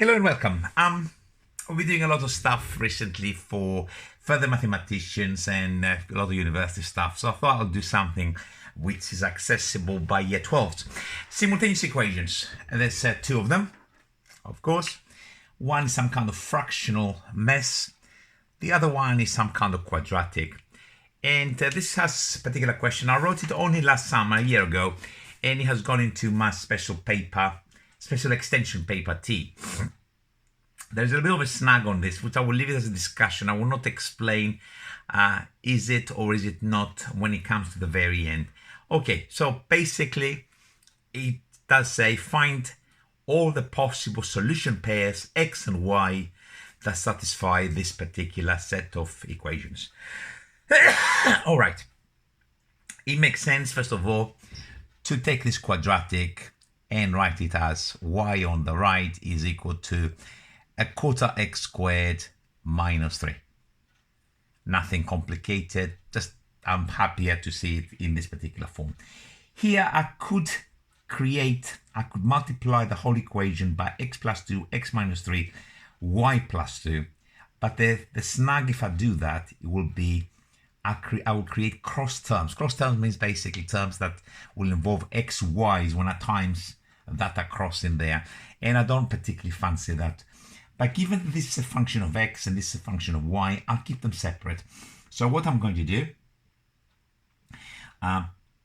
Hello and welcome. We've been doing a lot of stuff recently for further mathematicians and a lot of university stuff. So I thought I'll do something which is accessible by year 12s. Simultaneous equations. And there's two of them, of course. One is some kind of fractional mess. The other one is some kind of quadratic. And this has a particular question. I wrote it only last summer, a year ago, and it has gone into my special paper, special extension paper T. There's a bit of a snag on this, which I will leave it as a discussion. I will not explain is it or is it not when it comes to the very end. Okay, so basically it does say find all the possible solution pairs x and y that satisfy this particular set of equations. All right, it makes sense, first of all, to take this quadratic and write it as y on the right is equal to a quarter x squared minus 3. Nothing complicated, just I'm happier to see it in this particular form. Here I could multiply the whole equation by x plus 2, x minus 3, y plus 2. But the snag, if I do that, it will be, I will create cross terms. Cross terms means basically terms that will involve x, y's when I times that across in there. And I don't particularly fancy that. But given this is a function of x and this is a function of y, I'll keep them separate. So what I'm going to do,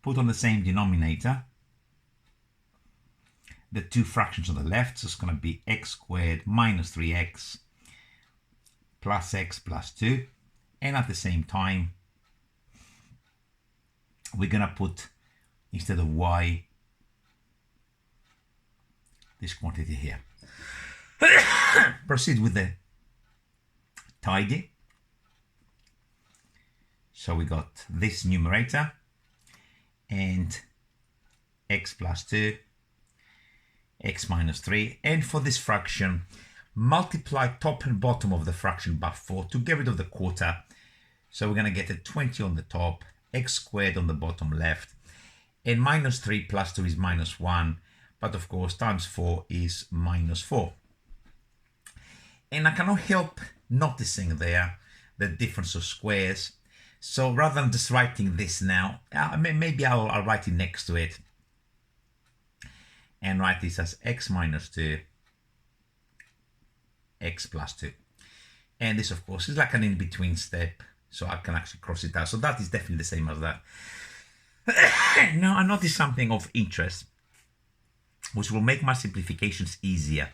put on the same denominator the two fractions on the left. So it's going to be x squared minus 3x plus x plus 2. And at the same time, we're going to put, instead of y, this quantity here. Proceed with the tidy. So we got this numerator and x plus 2, x minus 3. And for this fraction, multiply top and bottom of the fraction by 4 to get rid of the quarter. So we're going to get a 20 on the top, x squared on the bottom left, and minus 3 plus 2 is minus 1. But of course, times 4 is minus 4. And I cannot help noticing there the difference of squares. So rather than just writing this now, maybe I'll write it next to it. And write this as x minus 2, x plus 2. And this, of course, is like an in-between step. So I can actually cross it out. So that is definitely the same as that. Now, I noticed something of interest, which will make my simplifications easier.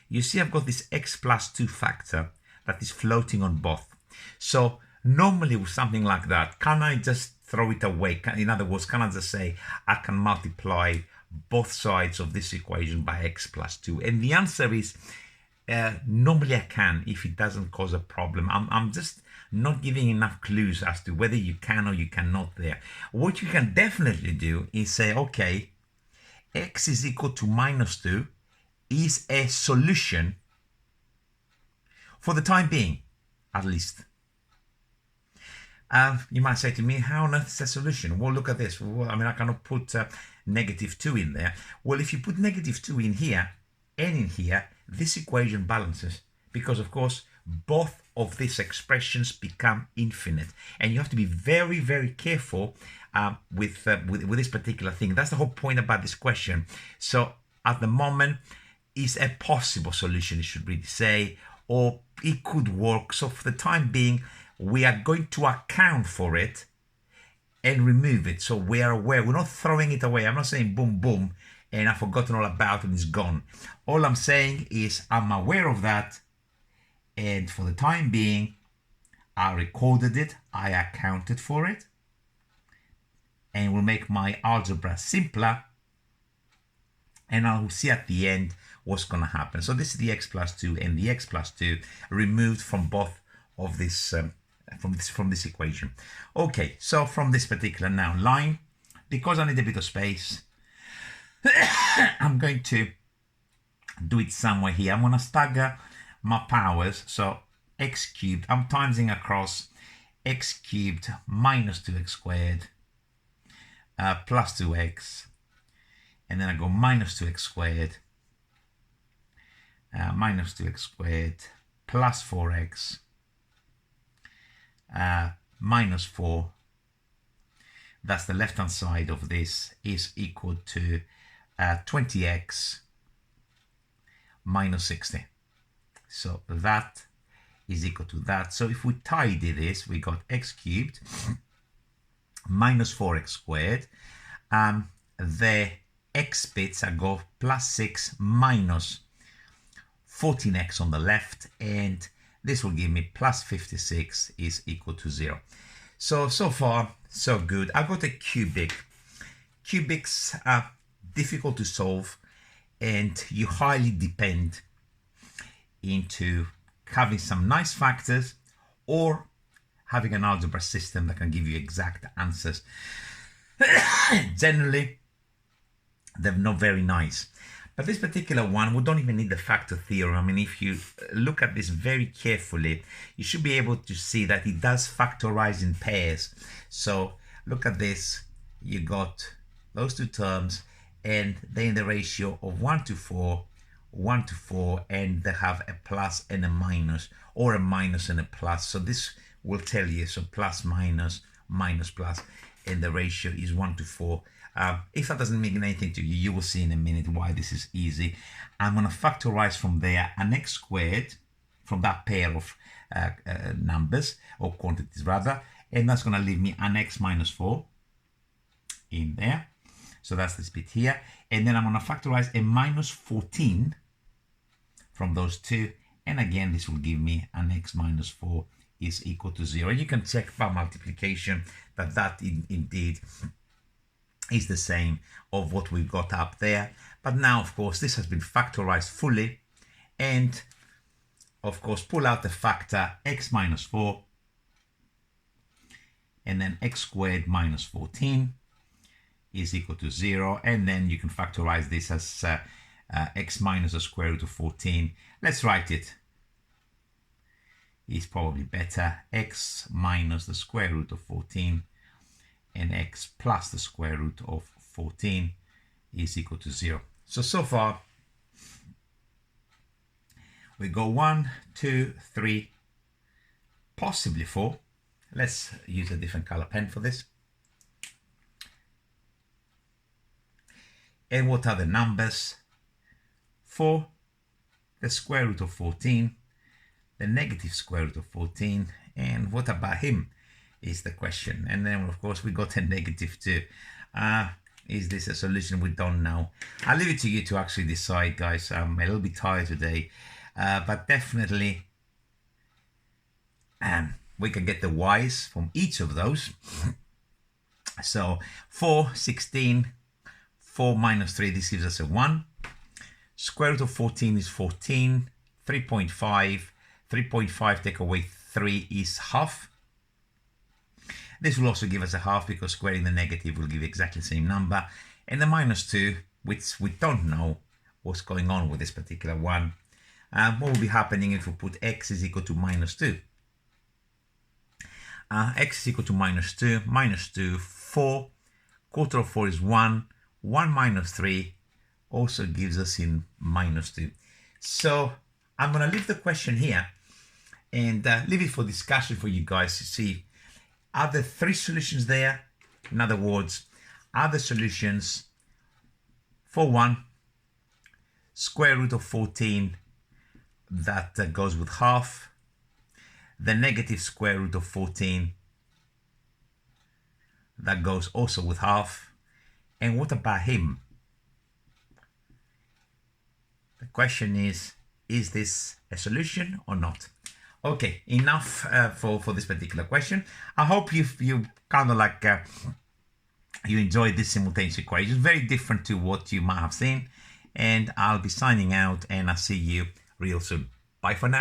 You see, I've got this x plus 2 factor that is floating on both. So normally with something like that, can I just throw it away? In other words, can I just say I can multiply both sides of this equation by x plus 2? And the answer is normally I can, if it doesn't cause a problem. I'm just not giving enough clues as to whether you can or you cannot there. What you can definitely do is say, okay, x is equal to minus 2 is a solution for the time being, at least. You might say to me, how on earth is a solution? Well, look at this. Well, I mean, I cannot put negative 2 in there. Well, if you put negative 2 in here and in here, this equation balances, because, of course, both of these expressions become infinite. And you have to be very, very careful with this particular thing. That's the whole point about this question. So at the moment, is a possible solution, you should really say, or it could work. So for the time being, we are going to account for it and remove it. So we are aware, we're not throwing it away. I'm not saying boom, boom, and I've forgotten all about it and it's gone. All I'm saying is I'm aware of that. And for the time being, I recorded it, I accounted for it, and will make my algebra simpler. And I'll see at the end what's going to happen. So this is the x plus 2 and the x plus 2 removed from both of this, from this equation. Okay, so from this particular now line, because I need a bit of space, I'm going to do it somewhere here. I'm going to stagger my powers. So x cubed, I'm timesing across x cubed minus 2x squared plus 2x, and then I go minus 2x squared minus 2x squared plus 4x minus 4. That's the left hand side of this, is equal to 20x minus 60. So that is equal to that. So if we tidy this, we got x cubed minus 4x squared. The x bits are go plus 6 minus 14x on the left, and this will give me plus 56 is equal to 0. So far, so good. I got a cubic. Cubics are difficult to solve, and you highly depend into having some nice factors or having an algebra system that can give you exact answers. Generally, they're not very nice. But this particular one, we don't even need the factor theorem. I mean, if you look at this very carefully, you should be able to see that it does factorize in pairs. So look at this. You got those two terms, and they're in the ratio of 1 to 4, 1 to 4, and they have a plus and a minus, or a minus and a plus. So this will tell you, so plus minus, minus plus, and the ratio is 1 to 4. If that doesn't mean anything to you, you will see in a minute why this is easy. I'm going to factorize from there an x squared from that pair of numbers, or quantities rather, and that's going to leave me an x minus 4 in there. So that's this bit here. And then I'm going to factorize a minus 14 from those two. And again, this will give me an x minus 4 is equal to 0. You can check by multiplication that indeed is the same of what we've got up there. But now, of course, this has been factorized fully. And, of course, pull out the factor x minus 4. And then x squared minus 14 is equal to 0. And then you can factorize this as x minus the square root of 14. Let's write it. Is probably better. X minus the square root of 14 and x plus the square root of 14 is equal to 0. So far, we go 1, 2, 3, possibly 4. Let's use a different color pen for this. And what are the numbers? 4, the square root of 14, the negative square root of 14, and what about him is the question. And then, of course, we got a negative 2. Is this a solution? We don't know. I'll leave it to you to actually decide, guys. I'm a little bit tired today, but definitely we can get the y's from each of those. So 4, 16, 4 minus 3, this gives us a 1. Square root of 14 is 14, 3.5. 3.5 take away 3 is half. This will also give us a half because squaring the negative will give exactly the same number. And the minus 2, which we don't know what's going on with this particular one. What will be happening if we put x is equal to minus 2? X is equal to minus 2, 4. Quarter of 4 is 1. 1 minus 3 also gives us in minus 2. So I'm going to leave the question here and leave it for discussion for you guys to see, are there 3 solutions there? In other words, are the solutions for 1, square root of 14 that goes with half, the negative square root of 14 that goes also with half, and what about him? The question is this a solution or not? Okay, enough for this particular question. I hope you kind of like you enjoyed this simultaneous equation. Very different to what you might have seen. And I'll be signing out, and I'll see you real soon. Bye for now.